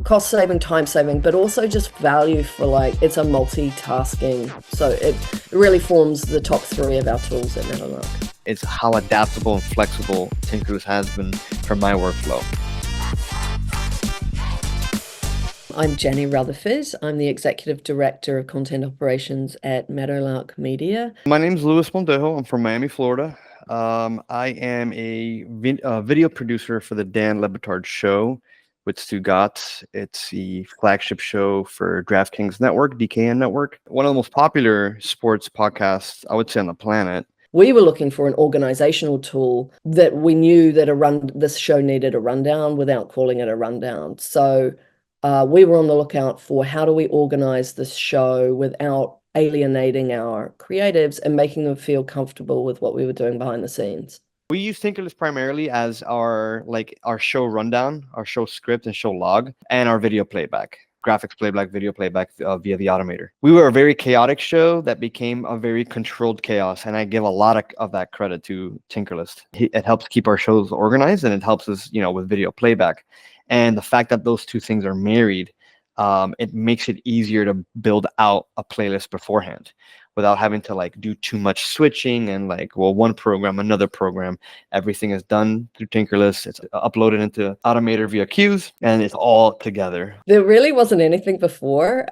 cost saving, time saving, but also just value for like, it's a multitasking. So it really forms the top 3 of our tools at Meadowlark. It's how adaptable and flexible Tinkerlist has been for my workflow. I'm Jenny Rutherford. I'm the Executive Director of Content Operations at Meadowlark Media. My name is Luis Montejo. I'm from Miami, Florida. I am a video producer for the Dan Le Batard Show with Stu Gotts. It's the flagship show for DraftKings Network, DKN Network. One of the most popular sports podcasts, I would say, on the planet. We were looking for an organizational tool that we knew that this show needed a rundown without calling it a rundown. So we were on the lookout for how do we organize this show without alienating our creatives and making them feel comfortable with what we were doing behind the scenes. We use Tinkerlist primarily as our show rundown, our show script and show log, and our video playback, graphics playback, video playback via the automator. We were a very chaotic show that became a very controlled chaos, and I give a lot of that credit to Tinkerlist. It helps keep our shows organized, and it helps us, with video playback. And the fact that those two things are married, it makes it easier to build out a playlist beforehand without having to do too much switching and one program, another program. Everything is done through Tinkerlist. It's uploaded into Automator via Cuez, and it's all together. There really wasn't anything before.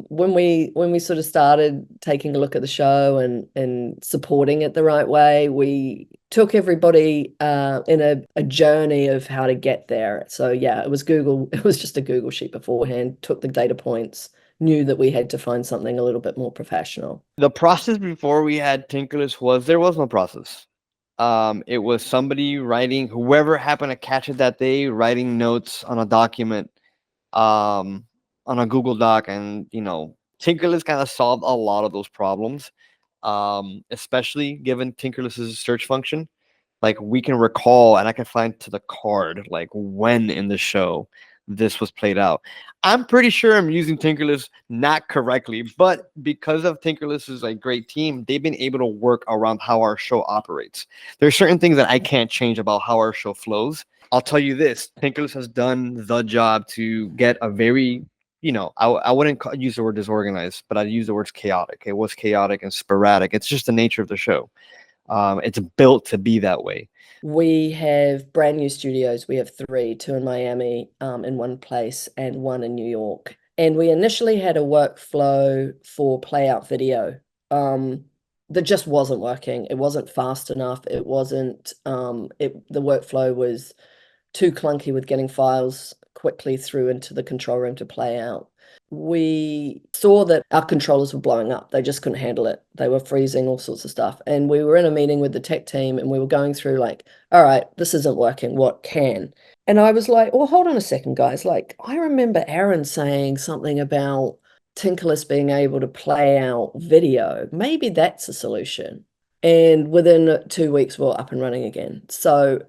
When we sort of started taking a look at the show and supporting it the right way, we took everybody in a journey of how to get there. So yeah, it was just a Google sheet beforehand, took the data points, knew that we had to find something a little bit more professional. The process before we had Tinkerlist there was no process. It was somebody writing, whoever happened to catch it that day, writing notes on a document, on a Google Doc, and Tinkerlist kind of solved a lot of those problems, especially given Tinkerlist's search function. We can recall, and I can find to the card when in the show this was played out. I'm pretty sure I'm using Tinkerlist not correctly, but because of Tinkerlist's great team, they've been able to work around how our show operates. There's certain things that I can't change about how our show flows. I'll tell you this, Tinkerlist has done the job to get a very, I wouldn't use the word disorganized, but I'd use the words chaotic. It was chaotic and sporadic. It's just the nature of the show. It's built to be that way. We have brand new studios. We have 3, 2 in Miami, in one place, and 1 in New York. And we initially had a workflow for playout video that just wasn't working. It wasn't fast enough. It wasn't, the workflow was too clunky with getting files quickly through into the control room to play out. We saw that our controllers were blowing up. They just couldn't handle it. They were freezing, all sorts of stuff. And we were in a meeting with the tech team, and we were going through all right, this isn't working. What can? And I was like, well, hold on a second, guys. I remember Aaron saying something about Tinkerlist being able to play out video. Maybe that's a solution. And within 2 weeks, we're up and running again. So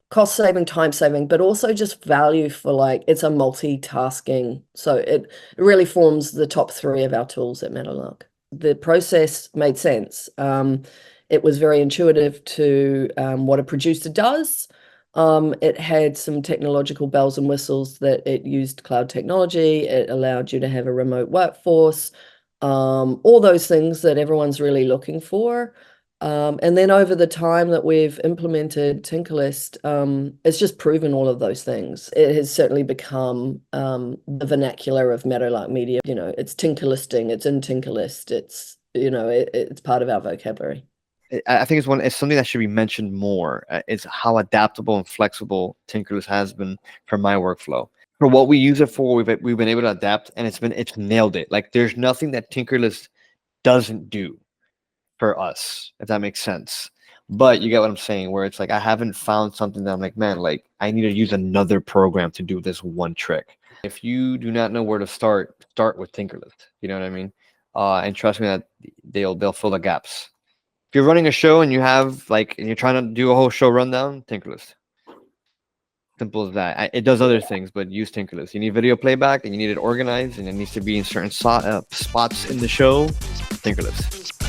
cost saving, time saving, but also just value for it's a multitasking. So it really forms the top 3 of our tools at Meadowlark. The process made sense. It was very intuitive to what a producer does. It had some technological bells and whistles that it used cloud technology. It allowed you to have a remote workforce, all those things that everyone's really looking for. And then over the time that we've implemented Tinkerlist, it's just proven all of those things. It has certainly become the vernacular of Meadowlark Media. It's Tinkerlisting, it's in Tinkerlist, it's it's part of our vocabulary. I think it's something that should be mentioned more. It's how adaptable and flexible Tinkerlist has been for my workflow. For what we use it for, we've been able to adapt, and it's nailed it. There's nothing that Tinkerlist doesn't do for us, if that makes sense. But you get what I'm saying, where it's I haven't found something that I'm man, I need to use another program to do this one trick. If you do not know where to start with Tinkerlist. You know what I mean? And trust me that they'll fill the gaps. If you're running a show and you have and you're trying to do a whole show rundown, Tinkerlist. Simple as that. It does other things, but use Tinkerlist. You need video playback, and you need it organized, and it needs to be in certain spots in the show. Tinkerlist.